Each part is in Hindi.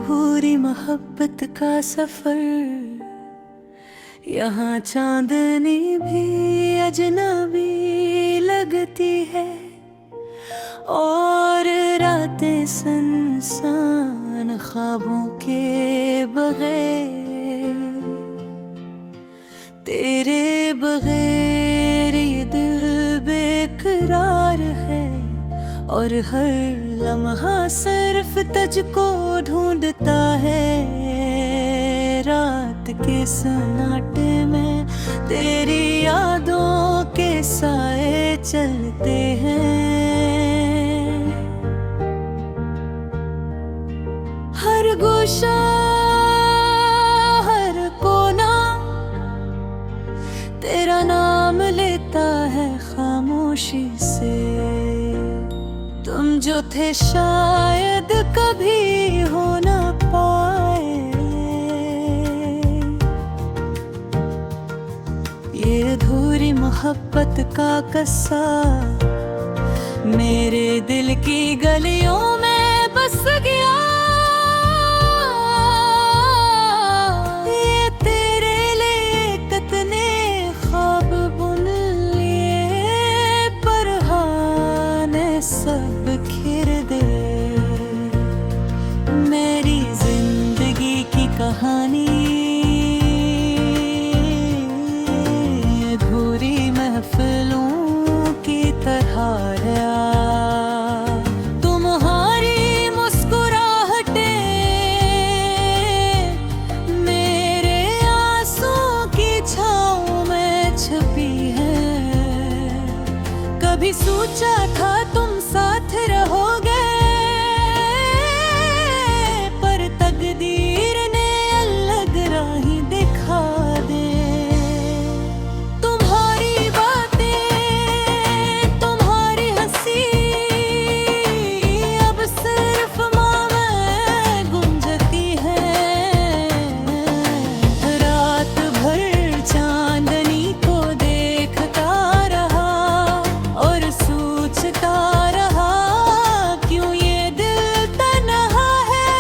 अधूरी मोहब्बत का सफर, यहाँ चांदनी भी अजनबी लगती है और रातें सुनसान ख्वाबों के बगैर। तेरे बगैर ये दिल बेकरार है और हर लम्हा सिर्फ तुझको ढूंढता है। रात के सन्नाटे में तेरी यादों के साए चलते हैं। हर गोशा हर कोना तेरा नाम लेता है खामोशी से। तुम जो थे शायद कभी हो ना पाए। ये अधूरी मोहब्बत का किस्सा मेरे दिल की गलियों में बस गया। ये तेरे लिए कितने ख्वाब बुन लिए पर हाने सब खिर दे। मेरी जिंदगी की कहानी अधूरी महफिलों की तरह है। तुम्हारी मुस्कुराहटें मेरे आंसुओं की छाँव में छुपी है। कभी सोचा था तुम साथ रहोगे पर तकदीर ने अलग राही दिखा दे। तुम्हारी बातें तुम्हारी हंसी अब सिर्फ माँ में गुंजती है। रात भर चांदनी को देखता रहा और सोचता रहा क्यों ये दिल तन्हा है।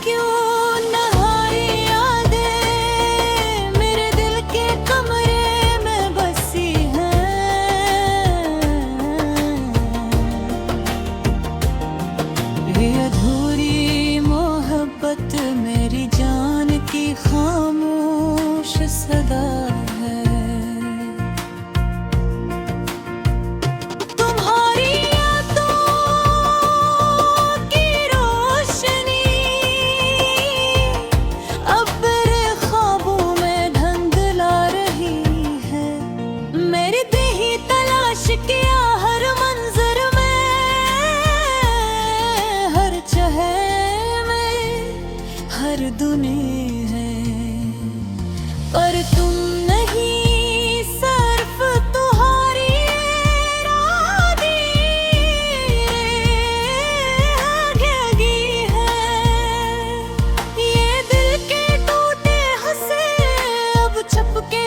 क्यों नहाई यादें मेरे दिल के कमरे में बसी हैं। ये अधूरी मोहब्बत मेरी जान की खामोश सदा है। तुम्हारी यादों की रोशनी अब मेरे ख्वाबों में धुंधला रही है। मेरी देही तलाश किया हर मंजर में हर चेहरे में हर दुनिया है पर तुम नहीं सिर्फ तुम्हारी रानी है। ये दिल के टूटे हंसे अब छपके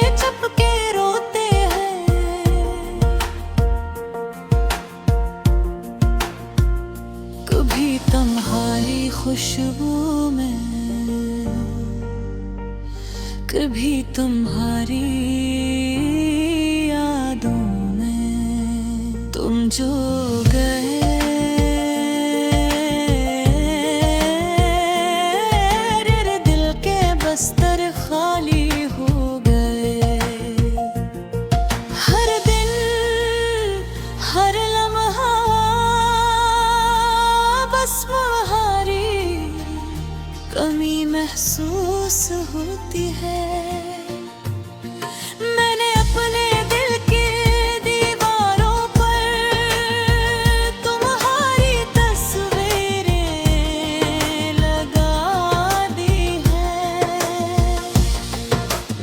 रोते हैं। कभी तुम्हारी खुशबू में कभी तुम्हारी यादों में तुम जो गए मेरे दिल के बस्तर खाली हो गए। हर दिन हर लम्हा बस तुम्हारी कमी महसूस होती है। मैंने अपने दिल के दीवारों पर तुम्हारी तस्वीरें लगा दी है।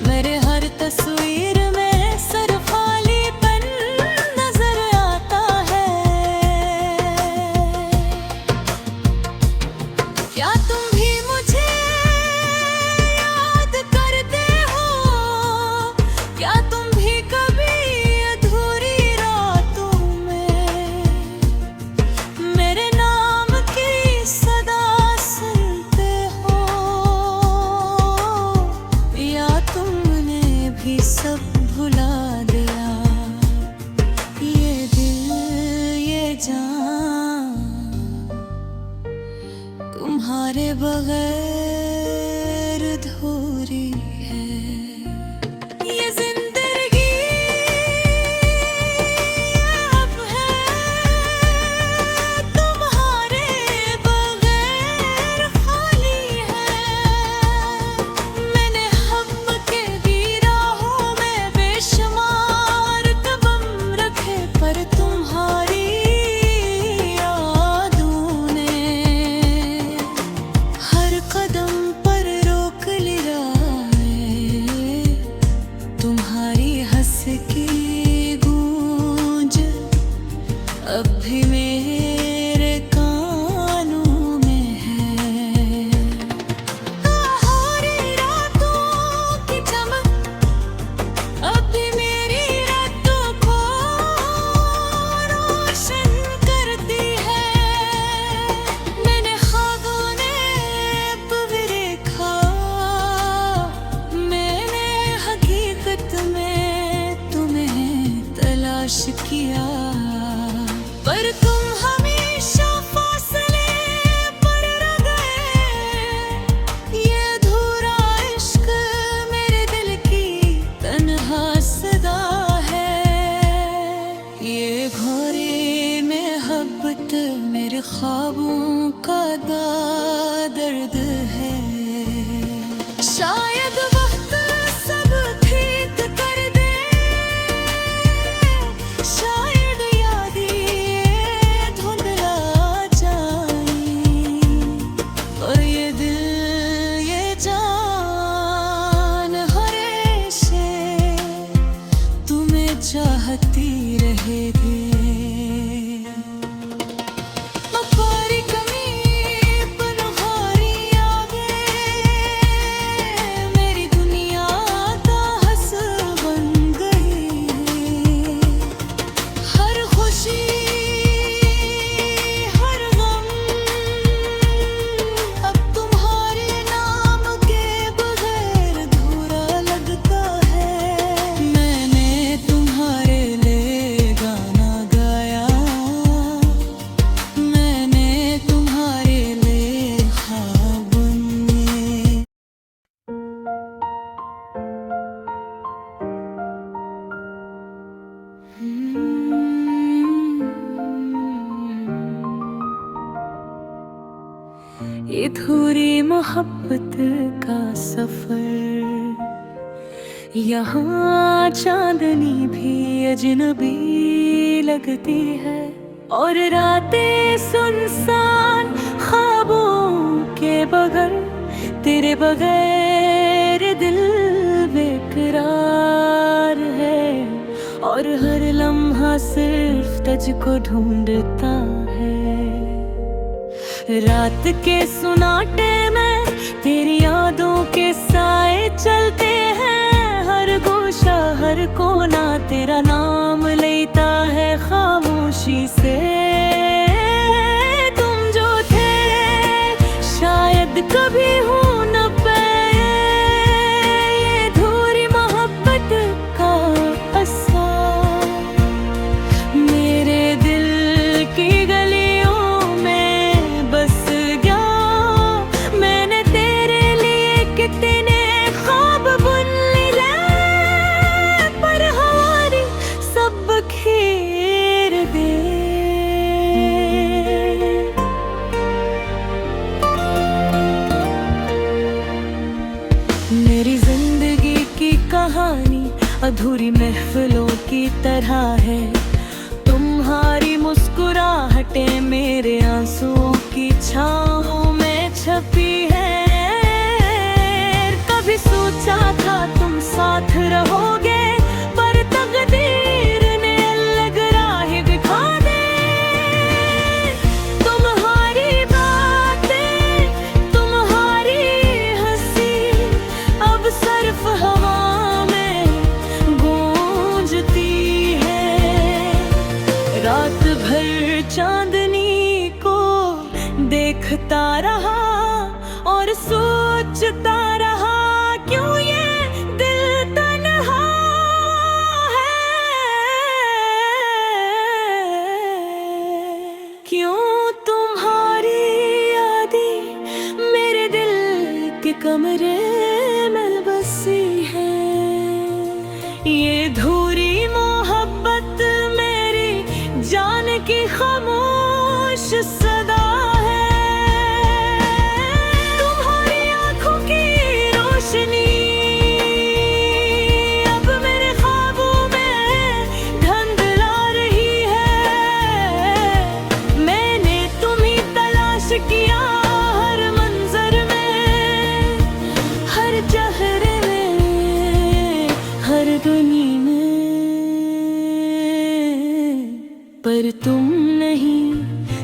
मेरे हर तस्वीर में सिर्फ खालीपन नजर आता है। क्या तुम भी मुझे याद करते हो? मोहब्बत का सफर। यहाँ चांदनी भी अजनबी लगती है और रातें सुनसान ख्वाबों के बगैर, तेरे बगैर दिल बेकरार है और हर लम्हा सिर्फ तुझको ढूंढता है। रात के सुनाटे में तेरी यादों के साए चलते हैं, हर गोशा हर कोना तेरा नाम लेता है खामोशी से। तुम जो थे शायद कभी हो न पाए, ये धूरी मोहब्बत का असर मेरे दिल की गलियों में बस गया। मैंने तेरे लिए कितने ख्वाब बुन लिए, पर हमारी सब खेर दे। मेरी जिंदगी की कहानी अधूरी महफिलों की तरह है, तुम्हारी मुस्कुराहटें मेरे आंसुओं की छाँवों में छपी है। कभी सोचा था तुम साथ रहोगे, पर तकदीर ने अलग राह दिखा दी। तुम्हारी बातें तुम्हारी हंसी अब सिर्फ हवा में गूंजती है। रात भर चांदनी को देखता रहा और सोचता रहा, क्यों ये दिल तन्हा है, क्यों तुम्हारी यादें मेरे दिल के कमरे में बसी है। ये धूरी मोहब्बत मेरी जान की खामोश सदा है। तुम्हारी आंखों की रोशनी अब मेरे ख्वाबों में धुंधला रही है। मैंने तुम्हें तलाश किया हर मंजर में, हर चेहरे में, हर धुनी में, पर तुम नहीं,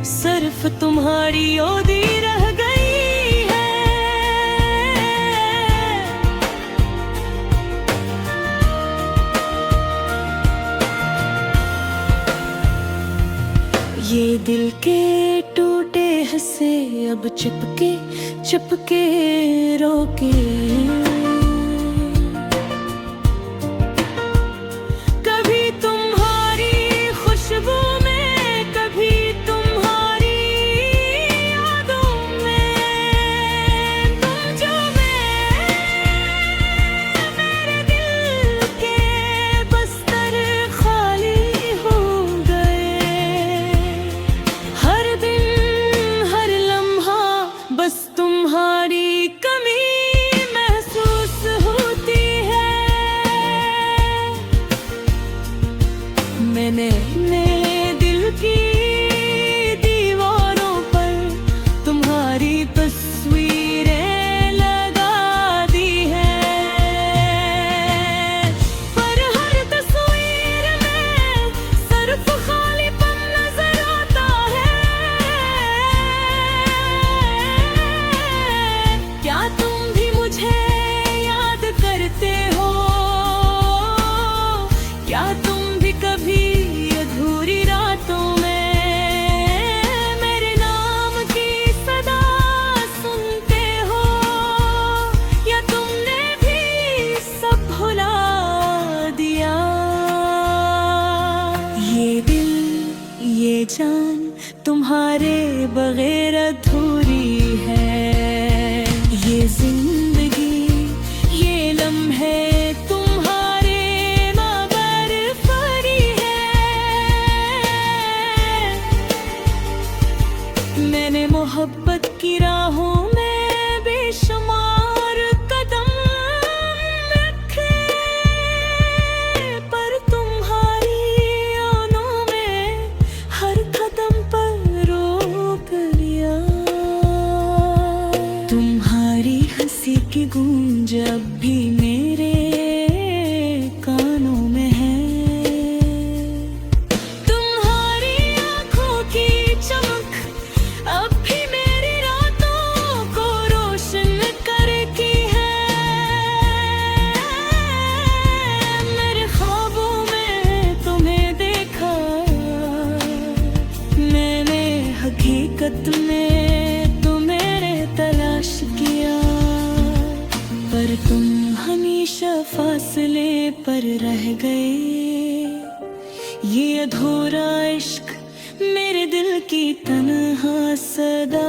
सिर्फ तुम्हारी यादें रह गई है। ये दिल के टूटे हिस्से अब चिपके चिपके रोके, कभी तुम्हारी खुशबू में, कभी तुम्हारी यादों में। तुम जो मेरे दिल के बस्तर खाली हो गए। हर दिन हर लम्हा बस तुम्हारी कमी महसूस होती है। मैंने दिल की दीवारों पर तुम्हारी तस्वीरें लगा दी है, पर हर तस्वीर में सिर्फ खालीपन नजर आता है। क्या तुम भी मुझे याद करते हो? क्या तुम भी कभी किसी की गूंज अब भी मेरे कानों में है। तुम्हारी आंखों की चमक अब भी मेरी रातों को रोशन करती है। मेरे ख्वाबों में तुम्हें देखा, मैंने हकीकत में पर तुम हमेशा फासले पर रह गए। ये अधूरा इश्क मेरे दिल की तन्हा सदा।